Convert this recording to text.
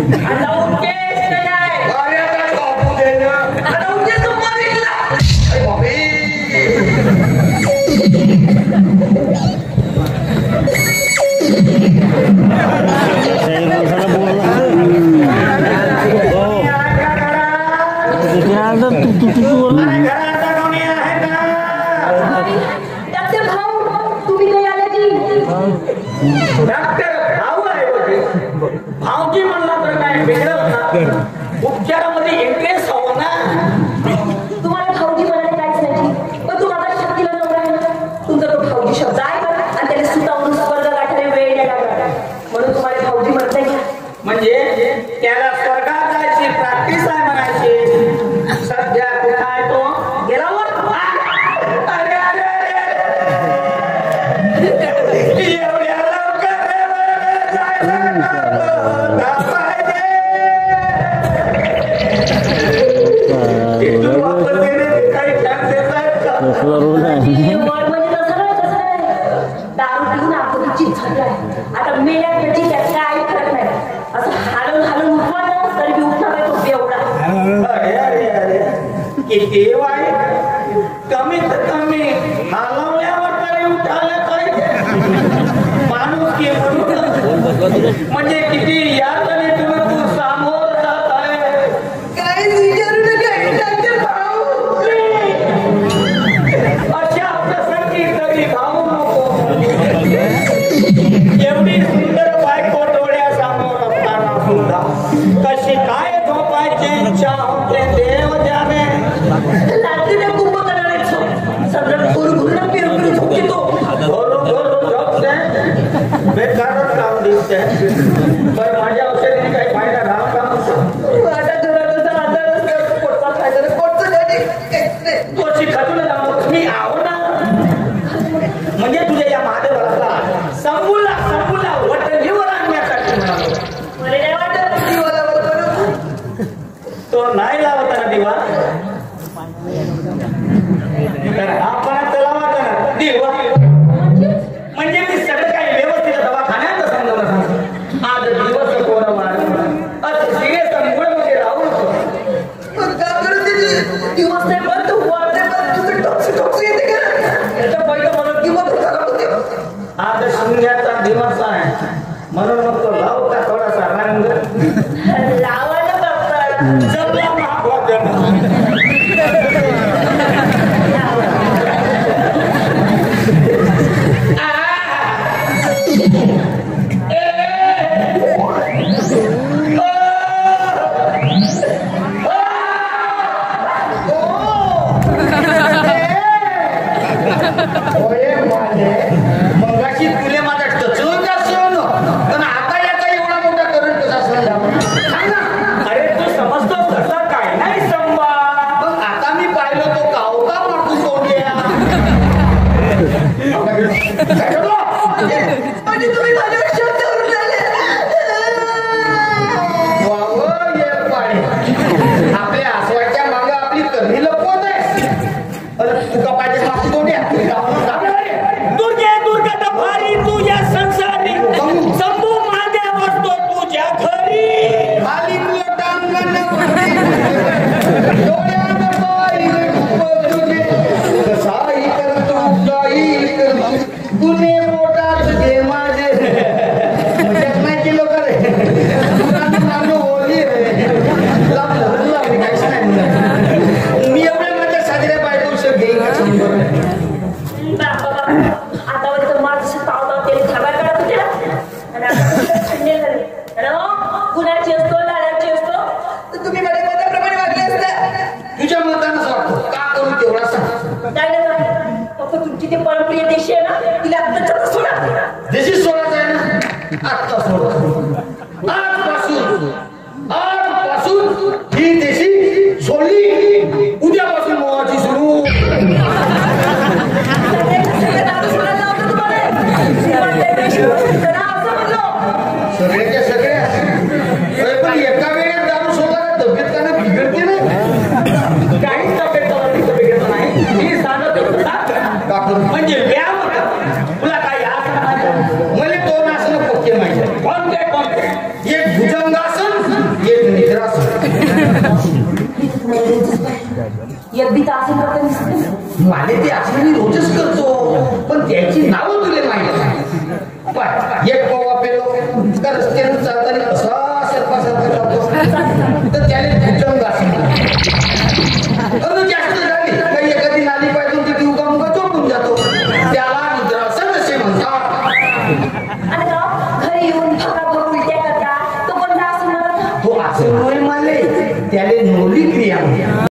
आता उठेस का नाही? अरे आता झोपू दे ना. आता उठेस तो मरीला. अरे बापरे. भावजी म्हणला तर काय वेगळं होता. उपचारामध्ये इंटरेस्ट हवं ना. तुम्हाला भाऊजी म्हणाले काहीच नाही, पण तू माझा शक्तीला नवरा आहे ना. तुमचा तो भाऊजी शब्द आहे का आणि त्याने सुतावरून स्वर्ग गाठायला वेळ नाही लागला, म्हणून तुम्हाला भाऊजी म्हणताय का? म्हणजे त्याला स्वर्गात जायची प्रॅक्टिस आहे म्हणायची. सध्या कुठं आहे तो? गेला वर. अरे अरे एवढ्या लवकर जायला दारू पिऊन आपण चित झालाय. आता मेल्यापेक्षा त्यात काही फरक नाही. असं हालून हालून उठवा ना तरी बी उठणार नाही तो बेवडा. अरे अरे अरे किती वाईट. कमीत कमी हलवल्यावर तरी उठायला पाहिजे. माणूस की म्हणजे किती यातने तुम्ही तू सामोर जात आहे. काही विचारू नका भाऊ. अशा प्रसंगी तरी भाऊ नको. एवढी सुंदर बायको डोळ्यासमोर असताना सुद्धा कशी काय झोपायची इच्छा होते देव जाणे. लागते कुंभ करणारे सगळं गुरगुरला पिरपिरी झोपते तो. बेकारच काम दिसते. पण माझ्या औषधीने काही फायदा झाला का? माझ्या घराचा आजार पोटचा फायदा पोटचं तो शिखातून जाऊ मी आहो ना. म्हणजे तुझ्या या महादेवाला संपूला वटणीवर आणण्यासाठी म्हणालो. मला नाही वाटत दिवाला तो नाही लावता ना दिवा. आपण लावा ना दिवा. म्हणजे मी सगळं काही व्यवस्थित दवाखान्यात समजावलं सांगतो. आज दिवस कोण वाढ असं सिरियस मुळे मध्ये राहून दिवस नाही पण तू वाढते तुझं टॉक्सी येते का? याच्या पहिलं म्हणून किंमत होते. आज शून्याचा दिवस आहे म्हणून मग तो लाव का थोडासा रंग लावायला बघतात. जपला महाभारत. मगाशी तुले माझा टचून जातो पण आता याचा एवढा मोठा करंट कसा असला. अरे तू समजतो कसा काय नाही संबा. मग आता मी पाहिलं तो गावका मारतो सोडल्या. म्हणजे तुम्ही माझ्यावर शब्द करून झाले. आपल्या आसवाच्या मागे आपली कमी लपवत आहे. तुका पाहिजे मागची तोड्या दुर्गा भारी तू या संसारी संभू मागे बसतो तुझ्या घरी. खाली लोटांगण डोळ्यात बाई तुझे कसाही करतो काही गुन्हे पोटात घे माझे. मजाक नाही केलं का रे? होली काहीच नाही. मी एवढ्या माझ्या साजऱ्या बायको घेईन का समोर. आता माझं तावताव त्याने थांबाय काढत होते आणि आता थंडी झाली. कुणाची असतो लाडाची असतो तर तुम्ही माझ्या मताप्रमाणे वागले असता. तुझ्या मतानं वाटतो का करू तेवढा सांग. काय नाही फक्त तुमची ती परप्रिय देशी आहे ना तिला आत्ताच्या सोडा. देशी सोडायचं आहे ना आत्ता सोडा. आजपासून ही देशी सोडली. उद्यापासून मोहाची सुरू. सगळ्याच्या सगळ्या पण एका वेळेत दारू सोडा तब्येत त्यांना बिघडते ना. काहीच तब्येत बिघडत नाही. मी सांगत म्हणजे व्यायाम तुला काही आसन मला दोन आसनं पक्के माहिती. कोणते एक भुजंगासन एकदी तर असं करता दिसत मला ते असं मी रोजच करतो पण त्याची नावं तुला माहिती नाही पण एक पोवा पेलो का रस्त्यानं चालताना असा सरपासारखा चालतो तर त्याने जंग अजून जास्त झाली काही एखादी नाली पाहिजे तर ती उगा चोपून जातो त्याला निद्रासन असे म्हणतात आणि घरी येऊन फकाफक उलट्या करता तो कोणता असं म्हणत तो असं नोय माले त्याला नोली क्रिया